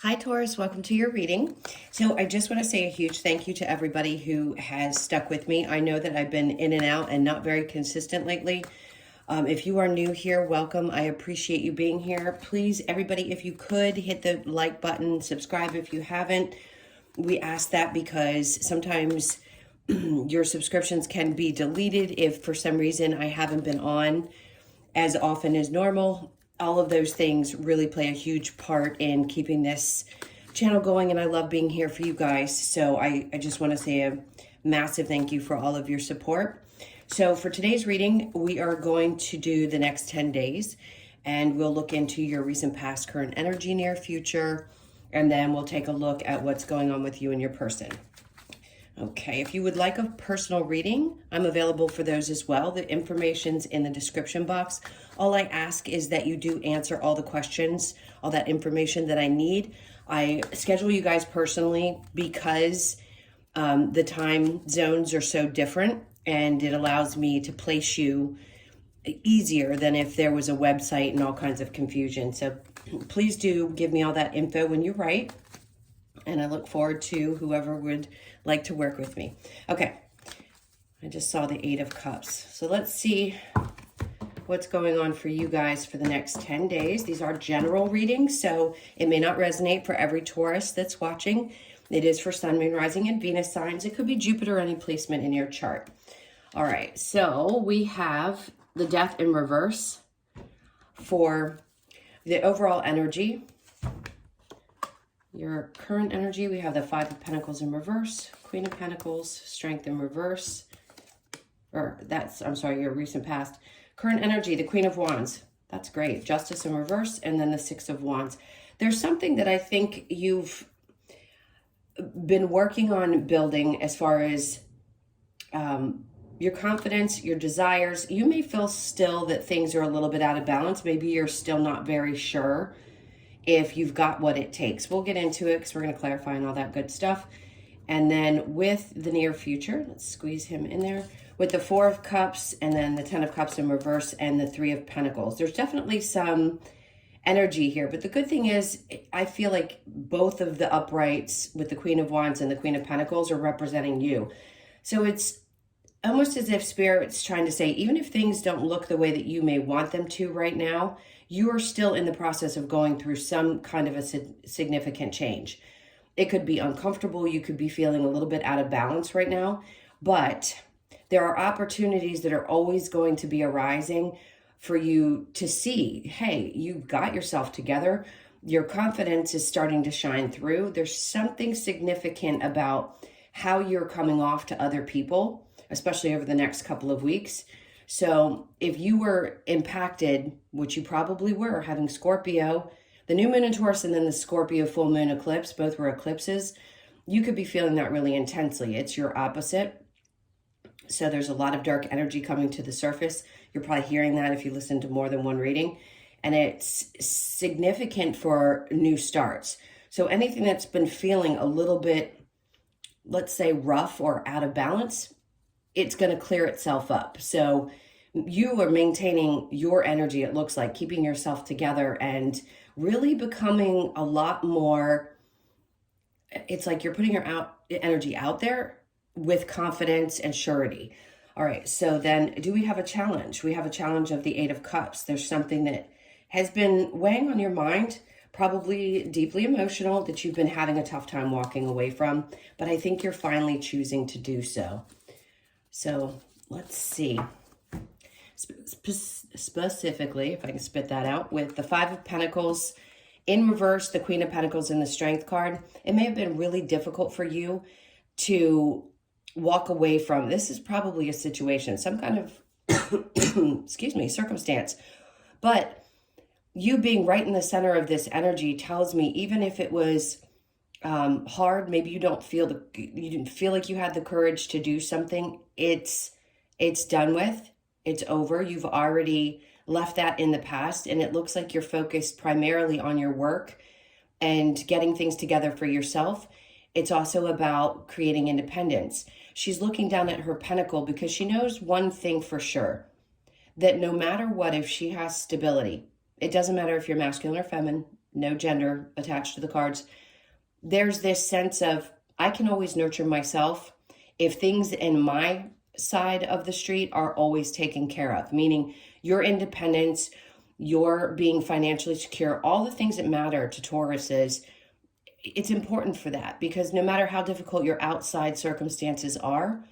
Hi, Taurus. Welcome to your reading. So I just want to say a huge thank you to everybody who has stuck with me. I know that I've been in and out and not very consistent lately. If you are new here, welcome. I appreciate you being here. Please, everybody, if you could, hit the like button, subscribe if you haven't. We ask that because sometimes your subscriptions can be deleted if for some reason I haven't been on as often as normal. All of those things really play a huge part in keeping this channel going, and I love being here for you guys. So I just want to say a massive thank you for all of your support. So for today's reading, we are going to do the next 10 days, and we'll look into your recent past, current energy, near future, and then we'll take a look at what's going on with you and your person. Okay, if you would like a personal reading, I'm available for those as well. The information's in the description box. All I ask is that you do answer all the questions, all that information that I need. I schedule you guys personally because the time zones are so different, and it allows me to place you easier than if there was a website and all kinds of confusion. So please do give me all that info when you write. And I look forward to whoever would like to work with me. Okay, I just saw the 8 of Cups. So let's see what's going on for you guys for the next 10 days. These are general readings, so it may not resonate for every Taurus that's watching. It is for Sun, Moon, Rising, and Venus signs. It could be Jupiter or any placement in your chart. All right, so we have the Death in reverse for the overall energy. Your current energy, we have the 5 of Pentacles in reverse, Queen of Pentacles, Strength in reverse, your recent past. Current energy, the Queen of Wands, that's great. Justice in reverse, and then the 6 of Wands. There's something that I think you've been working on building as far as your confidence, your desires. You may feel still that things are a little bit out of balance. Maybe you're still not very sure if you've got what it takes. We'll get into it because we're going to clarify and all that good stuff. And then with the near future, let's squeeze him in there, with the 4 of Cups and then the 10 of Cups in reverse and the 3 of Pentacles. There's definitely some energy here, but the good thing is I feel like both of the uprights with the Queen of Wands and the Queen of Pentacles are representing you. So it's almost as if Spirit's trying to say, even if things don't look the way that you may want them to right now, you are still in the process of going through some kind of a significant change. It could be uncomfortable. You could be feeling a little bit out of balance right now, but there are opportunities that are always going to be arising for you to see, hey, you've got yourself together. Your confidence is starting to shine through. There's something significant about how you're coming off to other people, especially over the next couple of weeks. So if you were impacted, which you probably were, having Scorpio, the new moon in Taurus, and then the Scorpio full moon eclipse, both were eclipses, you could be feeling that really intensely. It's your opposite. So there's a lot of dark energy coming to the surface. You're probably hearing that if you listen to more than one reading. And it's significant for new starts. So anything that's been feeling a little bit, let's say, rough or out of balance, it's going to clear itself up. So you are maintaining your energy, it looks like, keeping yourself together and really becoming a lot more, it's like you're putting your energy out there with confidence and surety. All right, so then do we have a challenge? We have a challenge of the 8 of Cups. There's something that has been weighing on your mind, probably deeply emotional, that you've been having a tough time walking away from, but I think you're finally choosing to do so. So let's see, specifically, if I can spit that out, with the 5 of Pentacles in reverse, the Queen of Pentacles and the Strength card, it may have been really difficult for you to walk away from. This is probably a situation, some kind of, circumstance. But you being right in the center of this energy tells me, even if it was hard, maybe you didn't feel like you had the courage to do something, it's done with, it's over. You've already left that in the past, and it looks like you're focused primarily on your work and getting things together for yourself. It's also about creating independence. She's looking down at her pentacle because she knows one thing for sure, that no matter what, if she has stability, it doesn't matter if you're masculine or feminine, no gender attached to the cards. There's this sense of, I can always nurture myself if things in my side of the street are always taken care of, meaning your independence, your being financially secure, all the things that matter to Tauruses. It's important for that, because no matter how difficult your outside circumstances are,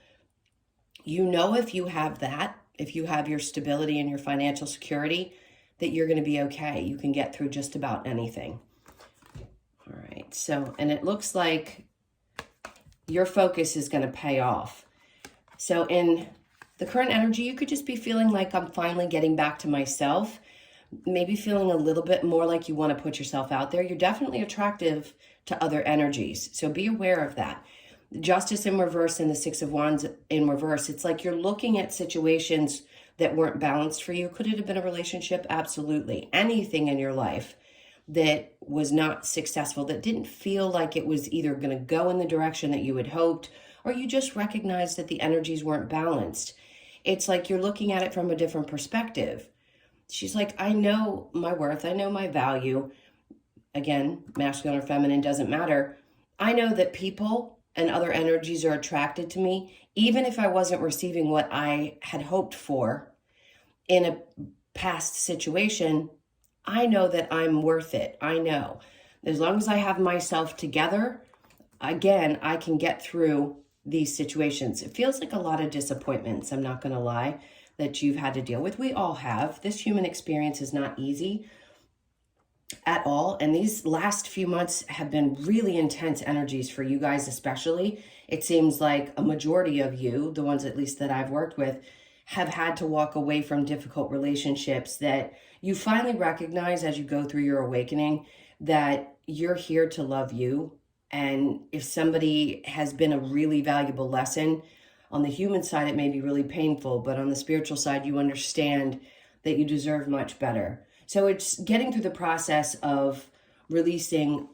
you know, if you have that, if you have your stability and your financial security, that you're going to be okay. You can get through just about anything. All right. So, and it looks like your focus is going to pay off. So in the current energy, you could just be feeling like, I'm finally getting back to myself. Maybe feeling a little bit more like you want to put yourself out there. You're definitely attractive to other energies, so be aware of that. Justice in reverse and the Six of Wands in reverse, it's like you're looking at situations that weren't balanced for you. Could it have been a relationship? Absolutely. Anything in your life that was not successful, that didn't feel like it was either going to go in the direction that you had hoped, or you just recognized that the energies weren't balanced. It's like you're looking at it from a different perspective. She's like, I know my worth. I know my value. Again, masculine or feminine doesn't matter. I know that people and other energies are attracted to me, even if I wasn't receiving what I had hoped for in a past situation. I know that I'm worth it. I know. As long as I have myself together, again, I can get through these situations. It feels like a lot of disappointments, I'm not going to lie, that you've had to deal with. We all have. This human experience is not easy at all. And these last few months have been really intense energies for you guys, especially. It seems like a majority of you, the ones at least that I've worked with, have had to walk away from difficult relationships that you finally recognize as you go through your awakening that you're here to love you. And if somebody has been a really valuable lesson, on the human side, it may be really painful, but on the spiritual side, you understand that you deserve much better. So it's getting through the process of releasing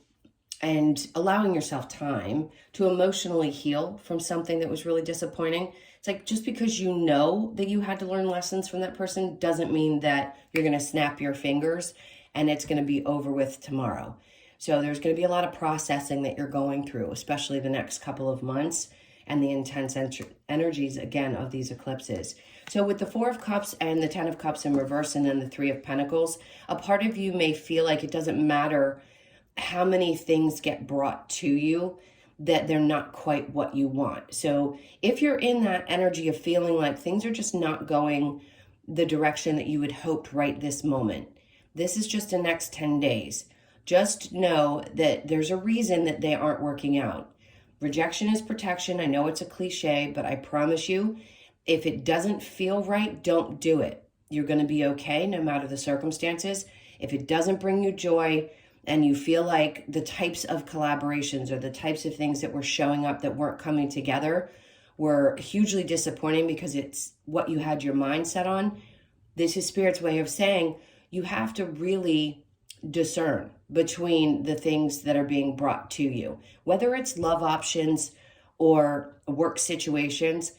and allowing yourself time to emotionally heal from something that was really disappointing. It's like, just because you know that you had to learn lessons from that person doesn't mean that you're going to snap your fingers and it's going to be over with tomorrow. So there's going to be a lot of processing that you're going through, especially the next couple of months, and the intense energies, again, of these eclipses. So with the Four of Cups and the Ten of Cups in reverse and then the Three of Pentacles, a part of you may feel like it doesn't matter how many things get brought to you, that they're not quite what you want. So if you're in that energy of feeling like things are just not going the direction that you had hoped right this moment, this is just the next 10 days. Just know that there's a reason that they aren't working out. Rejection is protection. I know it's a cliche, but I promise you, if it doesn't feel right, don't do it. You're going to be okay no matter the circumstances. If it doesn't bring you joy and you feel like the types of collaborations or the types of things that were showing up that weren't coming together were hugely disappointing because it's what you had your mind set on, this is Spirit's way of saying you have to really discern between the things that are being brought to you, whether it's love options or work situations.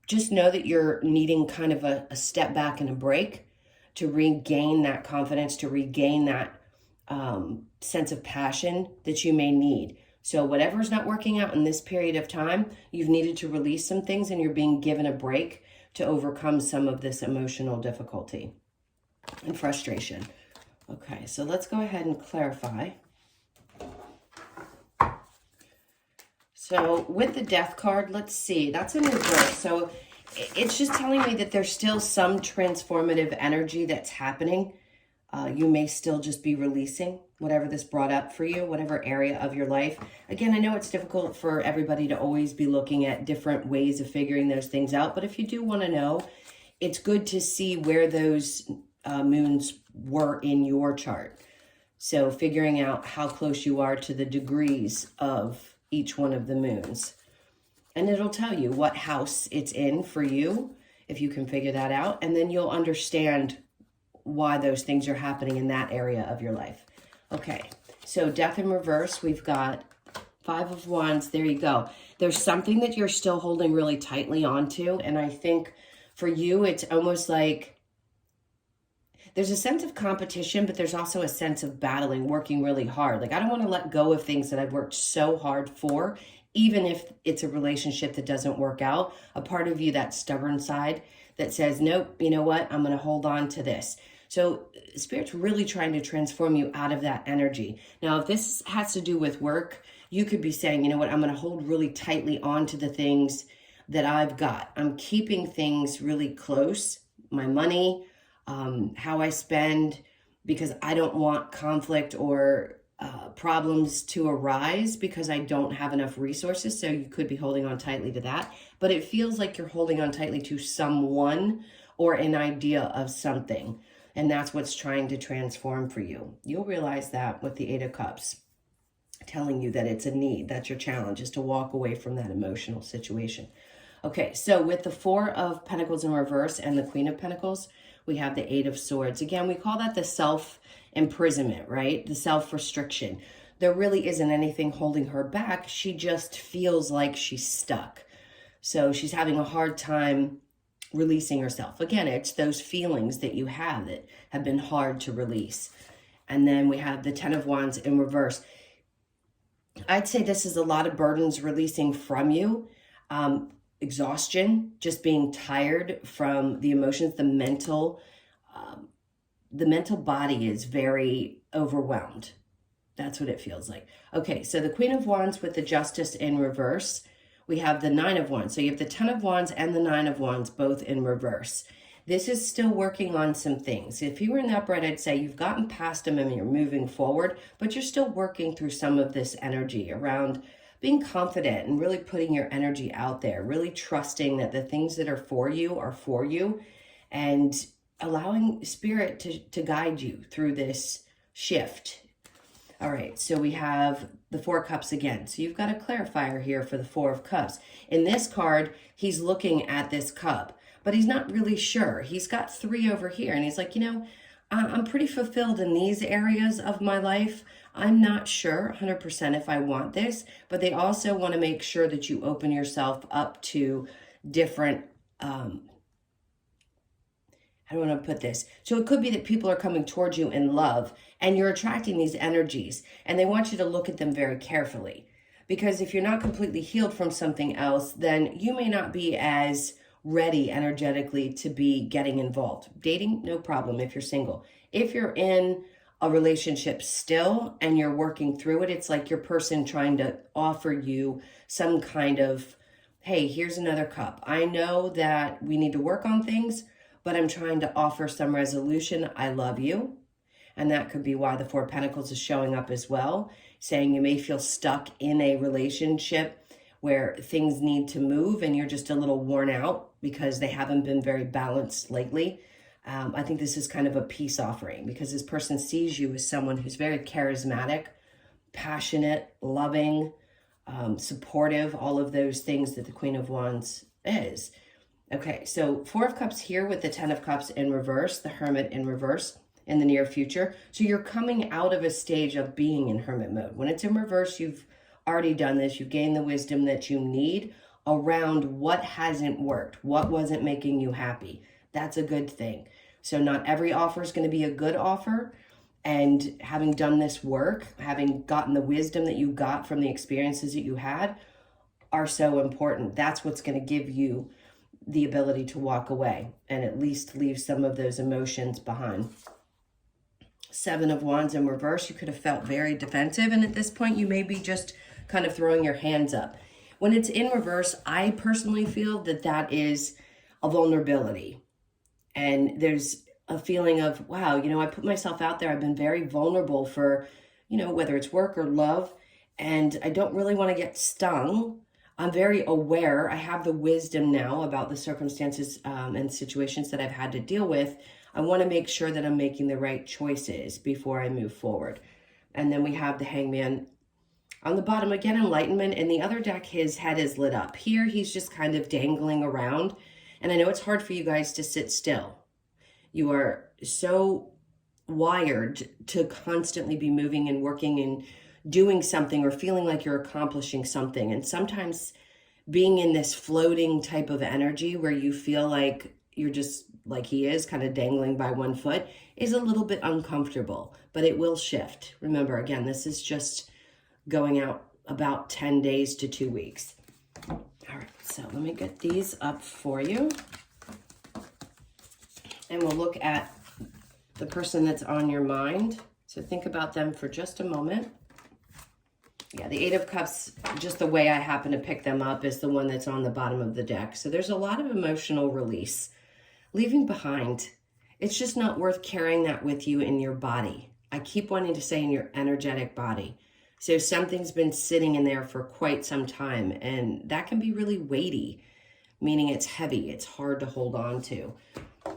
Just know that you're needing kind of a step back and a break to regain that confidence, to regain that sense of passion that you may need. So whatever's not working out in this period of time, you've needed to release some things and you're being given a break to overcome some of this emotional difficulty and frustration. Okay, so let's go ahead and clarify. So with the Death card, let's see, that's in reverse. So it's just telling me that there's still some transformative energy that's happening. You may still just be releasing whatever this brought up for you, whatever area of your life. Again, I know it's difficult for everybody to always be looking at different ways of figuring those things out, but if you do want to know, it's good to see where those moons were in your chart. So figuring out how close you are to the degrees of each one of the moons. And it'll tell you what house it's in for you, if you can figure that out. And then you'll understand why those things are happening in that area of your life. Okay, so Death in reverse, we've got Five of Wands. There you go. There's something that you're still holding really tightly onto. And I think for you, it's almost like there's a sense of competition, but there's also a sense of battling, working really hard. Like, I don't want to let go of things that I've worked so hard for, even if it's a relationship that doesn't work out. A part of you, that stubborn side that says, nope, you know what? I'm going to hold on to this. So Spirit's really trying to transform you out of that energy. Now, if this has to do with work, you could be saying, you know what? I'm going to hold really tightly on to the things that I've got. I'm keeping things really close, my money, how I spend, because I don't want conflict or problems to arise because I don't have enough resources. So you could be holding on tightly to that, but it feels like you're holding on tightly to someone or an idea of something. And that's what's trying to transform for you. You'll realize that with the Eight of Cups, telling you that it's a need. That's your challenge, is to walk away from that emotional situation. Okay, so with the Four of Pentacles in reverse and the Queen of Pentacles, we have the Eight of Swords. Again, we call that the self-imprisonment, right? The self-restriction. There really isn't anything holding her back. She just feels like she's stuck. So she's having a hard time releasing herself. Again, it's those feelings that you have that have been hard to release. And then we have the Ten of Wands in reverse. I'd say this is a lot of burdens releasing from you. Exhaustion, just being tired from the emotions, the mental body is very overwhelmed. That's what it feels like. Okay, so the Queen of Wands with the Justice in reverse. We have the Nine of Wands. So you have the Ten of Wands and the Nine of Wands both in reverse. This is still working on some things. If you were in the upright, I'd say you've gotten past them and you're moving forward, but you're still working through some of this energy around being confident and really putting your energy out there, really trusting that the things that are for you, and allowing Spirit to guide you through this shift. All right, so we have the Four of Cups again. So you've got a clarifier here for the Four of Cups. In this card, he's looking at this cup, but he's not really sure. He's got three over here, and he's like, you know, I'm pretty fulfilled in these areas of my life. I'm not sure 100% if I want this, but they also want to make sure that you open yourself up to different, how do I want to put this? So it could be that people are coming towards you in love and you're attracting these energies, and they want you to look at them very carefully. Because if you're not completely healed from something else, then you may not be as ready energetically to be getting involved. Dating, no problem if you're single. If you're in a relationship still and you're working through it, it's like your person trying to offer you some kind of, hey, here's another cup. I know that we need to work on things, but I'm trying to offer some resolution. I love you. And that could be why the Four of Pentacles is showing up as well, saying you may feel stuck in a relationship where things need to move and you're just a little worn out because they haven't been very balanced lately. I think this is kind of a peace offering because this person sees you as someone who's very charismatic, passionate, loving, supportive, all of those things that the Queen of Wands is. Okay, so Four of Cups here with the Ten of Cups in reverse, the Hermit in reverse in the near future. So you're coming out of a stage of being in Hermit mode. When it's in reverse, you've already done this. You've gained the wisdom that you need around what hasn't worked, what wasn't making you happy. That's a good thing. So not every offer is going to be a good offer. And having done this work, having gotten the wisdom that you got from the experiences that you had are so important. That's what's going to give you the ability to walk away and at least leave some of those emotions behind. Seven of Wands in reverse, you could have felt very defensive, and at this point you may be just kind of throwing your hands up. When it's in reverse, I personally feel that that is a vulnerability. And there's a feeling of, wow, you know, I put myself out there. I've been very vulnerable for, you know, whether it's work or love, and I don't really want to get stung. I'm very aware. I have the wisdom now about the circumstances and situations that I've had to deal with. I want to make sure that I'm making the right choices before I move forward. And then we have the Hangman on the bottom, again, enlightenment. In the other deck, his head is lit up. Here, he's just kind of dangling around. And I know it's hard for you guys to sit still. You are so wired to constantly be moving and working and doing something or feeling like you're accomplishing something. And sometimes being in this floating type of energy where you feel like you're just like he is, kind of dangling by one foot, is a little bit uncomfortable, but it will shift. Remember, again, this is just going out about 10 days to 2 weeks. All right, so let me get these up for you. And we'll look at the person that's on your mind. So think about them for just a moment. Yeah, the Eight of Cups, just the way I happen to pick them up, is the one that's on the bottom of the deck. So there's a lot of emotional release. Leaving behind. It's just not worth carrying that with you in your body. I keep wanting to say in your energetic body. So something's been sitting in there for quite some time, and that can be really weighty, meaning it's heavy. It's hard to hold on to. All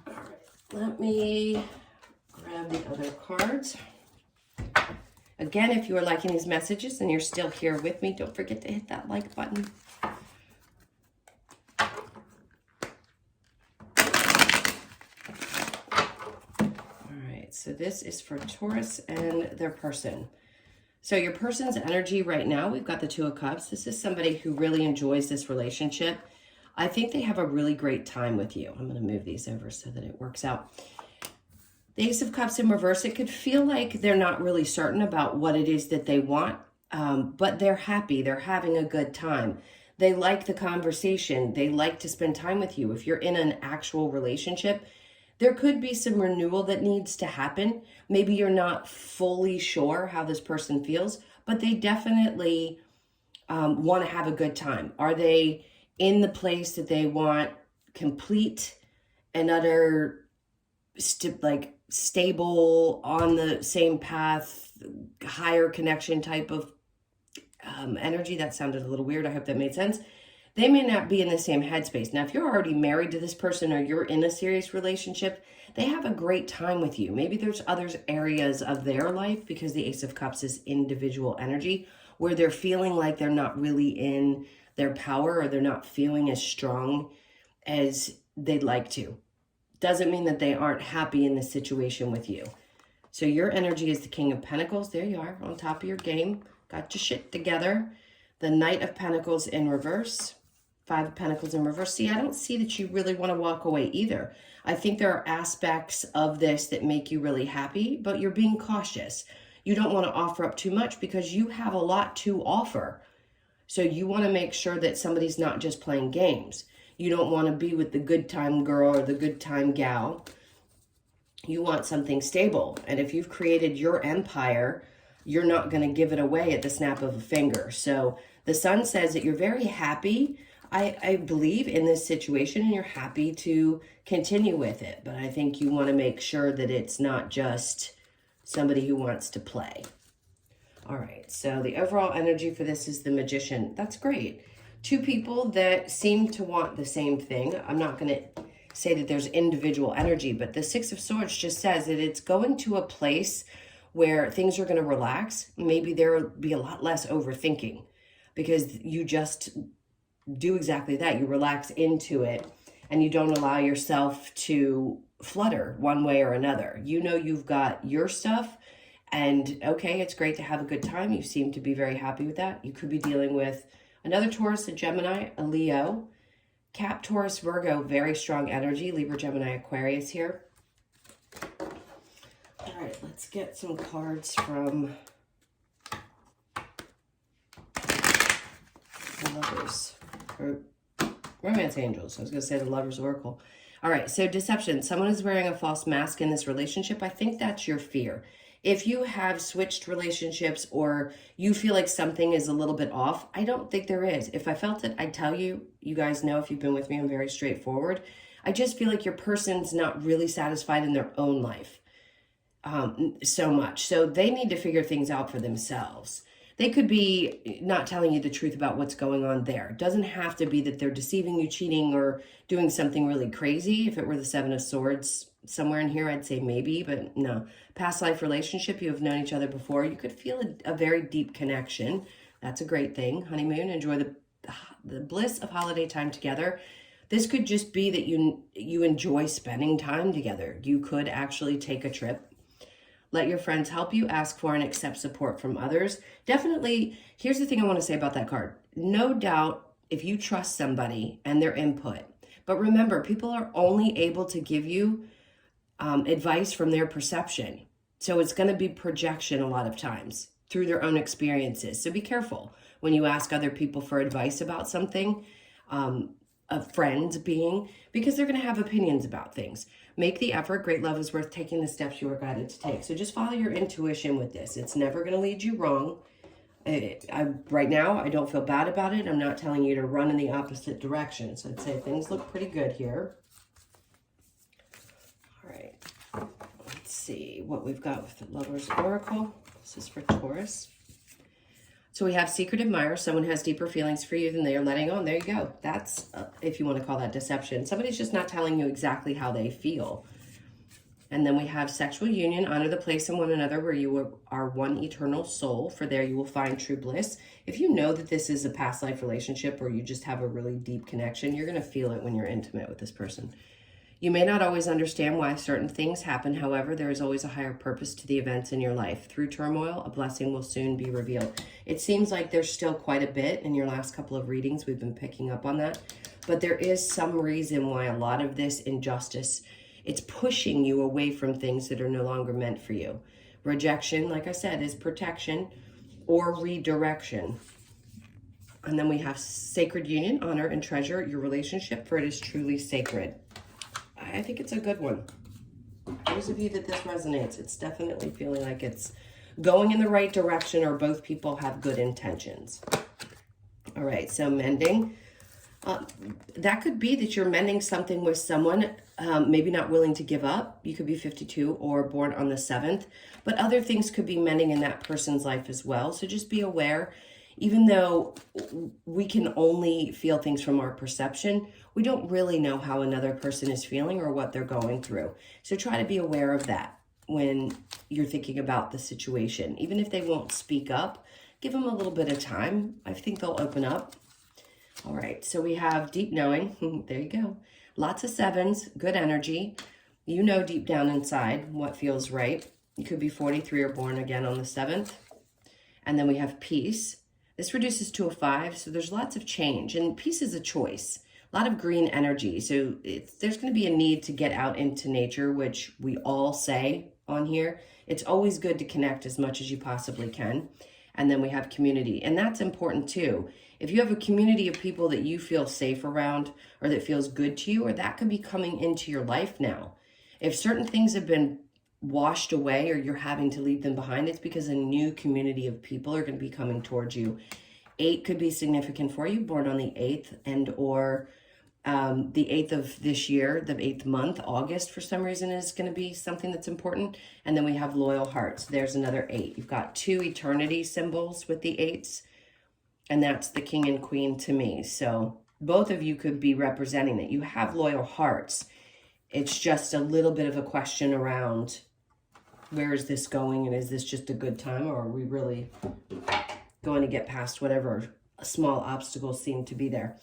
right, let me grab the other cards. Again, if you are liking these messages and you're still here with me, don't forget to hit that like button. All right, so this is for Taurus and their person. So your person's energy right now, we've got the Two of Cups. This is somebody who really enjoys this relationship. I think they have a really great time with you. I'm going to move these over so that it works out. The Ace of Cups in reverse, it could feel like they're not really certain about what it is that they want, but they're happy. They're having a good time. They like the conversation. They like to spend time with you. If you're in an actual relationship, there could be some renewal that needs to happen. Maybe you're not fully sure how this person feels, but they definitely want to have a good time. Are they in the place that they want complete and utter, stable, on the same path, higher connection type of energy? That sounded a little weird. I hope that made sense. They may not be in the same headspace. Now, if you're already married to this person or you're in a serious relationship, they have a great time with you. Maybe there's other areas of their life, because the Ace of Cups is individual energy, where they're feeling like they're not really in their power, or they're not feeling as strong as they'd like to. Doesn't mean that they aren't happy in this situation with you. So your energy is the King of Pentacles. There you are, on top of your game. Got your shit together. The Knight of Pentacles in reverse. Five of Pentacles in reverse. See, I don't see that you really want to walk away either. I think there are aspects of this that make you really happy, but you're being cautious. You don't want to offer up too much because you have a lot to offer. So you want to make sure that somebody's not just playing games. You don't want to be with the good time girl or the good time gal. You want something stable. And if you've created your empire, you're not going to give it away at the snap of a finger. So the Sun says that you're very happy, I believe, in this situation, and you're happy to continue with it. But I think you want to make sure that it's not just somebody who wants to play. All right, so the overall energy for this is the Magician. That's great. Two people that seem to want the same thing. I'm not going to say that there's individual energy, but the Six of Swords just says that it's going to a place where things are going to relax. Maybe there will be a lot less overthinking because you just do exactly that. You relax into it and you don't allow yourself to flutter one way or another. You know you've got your stuff, and okay, it's great to have a good time. You seem to be very happy with that. You could be dealing with another Taurus, a Gemini, a Leo, Cap, Taurus, Virgo, very strong energy. Libra, Gemini, Aquarius here. All right, let's get some cards from the Lovers, or Romance Angels. I was going to say the Lovers Oracle. All right, so deception. Someone is wearing a false mask in this relationship. I think that's your fear. If you have switched relationships or you feel like something is a little bit off, I don't think there is. If I felt it, I'd tell you. You guys know, if you've been with me, I'm very straightforward. I just feel like your person's not really satisfied in their own life so much. So they need to figure things out for themselves. They could be not telling you the truth about what's going on there. It doesn't have to be that they're deceiving you, cheating, or doing something really crazy. If it were the Seven of Swords somewhere in here, I'd say maybe, but no. Past life relationship, you have known each other before. You could feel a very deep connection. That's a great thing. Honeymoon, enjoy the bliss of holiday time together. This could just be that you enjoy spending time together. You could actually take a trip. Let your friends help you, ask for and accept support from others. Definitely, here's the thing I want to say about that card. No doubt, if you trust somebody and their input, But remember, people are only able to give you advice from their perception. So it's going to be projection a lot of times through their own experiences. So be careful when you ask other people for advice about something, a friend being, because they're going to have opinions about things. Make the effort. Great love is worth taking the steps you are guided to take. So just follow your intuition with this. It's never going to lead you wrong. Right now, I don't feel bad about it. I'm not telling you to run in the opposite direction. So I'd say things look pretty good here. All right. Let's see what we've got with the Lover's Oracle. This is for Taurus. So we have secret admirer. Someone has deeper feelings for you than they are letting on. There you go. That's, if you want to call that deception. Somebody's just not telling you exactly how they feel. And then we have sexual union. Honor the place in one another where you are one eternal soul. For there you will find true bliss. If you know that this is a past life relationship or you just have a really deep connection, you're going to feel it when you're intimate with this person. You may not always understand why certain things happen. However, there is always a higher purpose to the events in your life. Through turmoil, a blessing will soon be revealed. It seems like there's still quite a bit in your last couple of readings. We've been picking up on that. But there is some reason why a lot of this injustice, it's pushing you away from things that are no longer meant for you. Rejection, like I said, is protection or redirection. And then we have sacred union. Honor and treasure your relationship, for it is truly sacred. I think it's a good one. Those of you that this resonates, it's definitely feeling like it's going in the right direction, or both people have good intentions. All right, so mending. That could be that you're mending something with someone, maybe not willing to give up. You could be 52 or born on the 7th, but other things could be mending in that person's life as well. So just be aware. Even though we can only feel things from our perception, we don't really know how another person is feeling or what they're going through. So try to be aware of that when you're thinking about the situation. Even if they won't speak up, give them a little bit of time. I think they'll open up. All right, so we have deep knowing. There you go. Lots of 7s, good energy. You know deep down inside what feels right. You could be 43 or born again on the 7th. And then we have peace. This reduces to a 5, so there's lots of change. And peace is a choice. A lot of green energy. So there's going to be a need to get out into nature, which we all say on here. It's always good to connect as much as you possibly can. And then we have community. And that's important too. If you have a community of people that you feel safe around or that feels good to you, or that could be coming into your life now. If certain things have been washed away or you're having to leave them behind, it's because a new community of people are going to be coming towards you. 8 could be significant for you, born on the 8th and or the 8th of this year, the 8th month, August, for some reason, is going to be something that's important. And then we have loyal hearts. There's another 8. You've got 2 eternity symbols with the 8s, and that's the king and queen to me. So both of you could be representing that. You have loyal hearts. It's just a little bit of a question around, where is this going, and is this just a good time, or are we really going to get past whatever small obstacles seem to be there?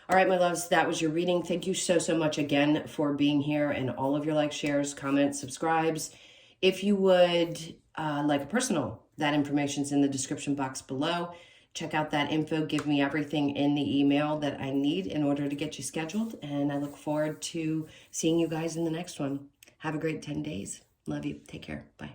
All right, my loves, that was your reading. Thank you so, so much again for being here, and all of your likes, shares, comments, subscribes. If you would like a personal, that information's in the description box below. Check out that info. Give me everything in the email that I need in order to get you scheduled, and I look forward to seeing you guys in the next one. Have a great 10 days. Love you. Take care. Bye.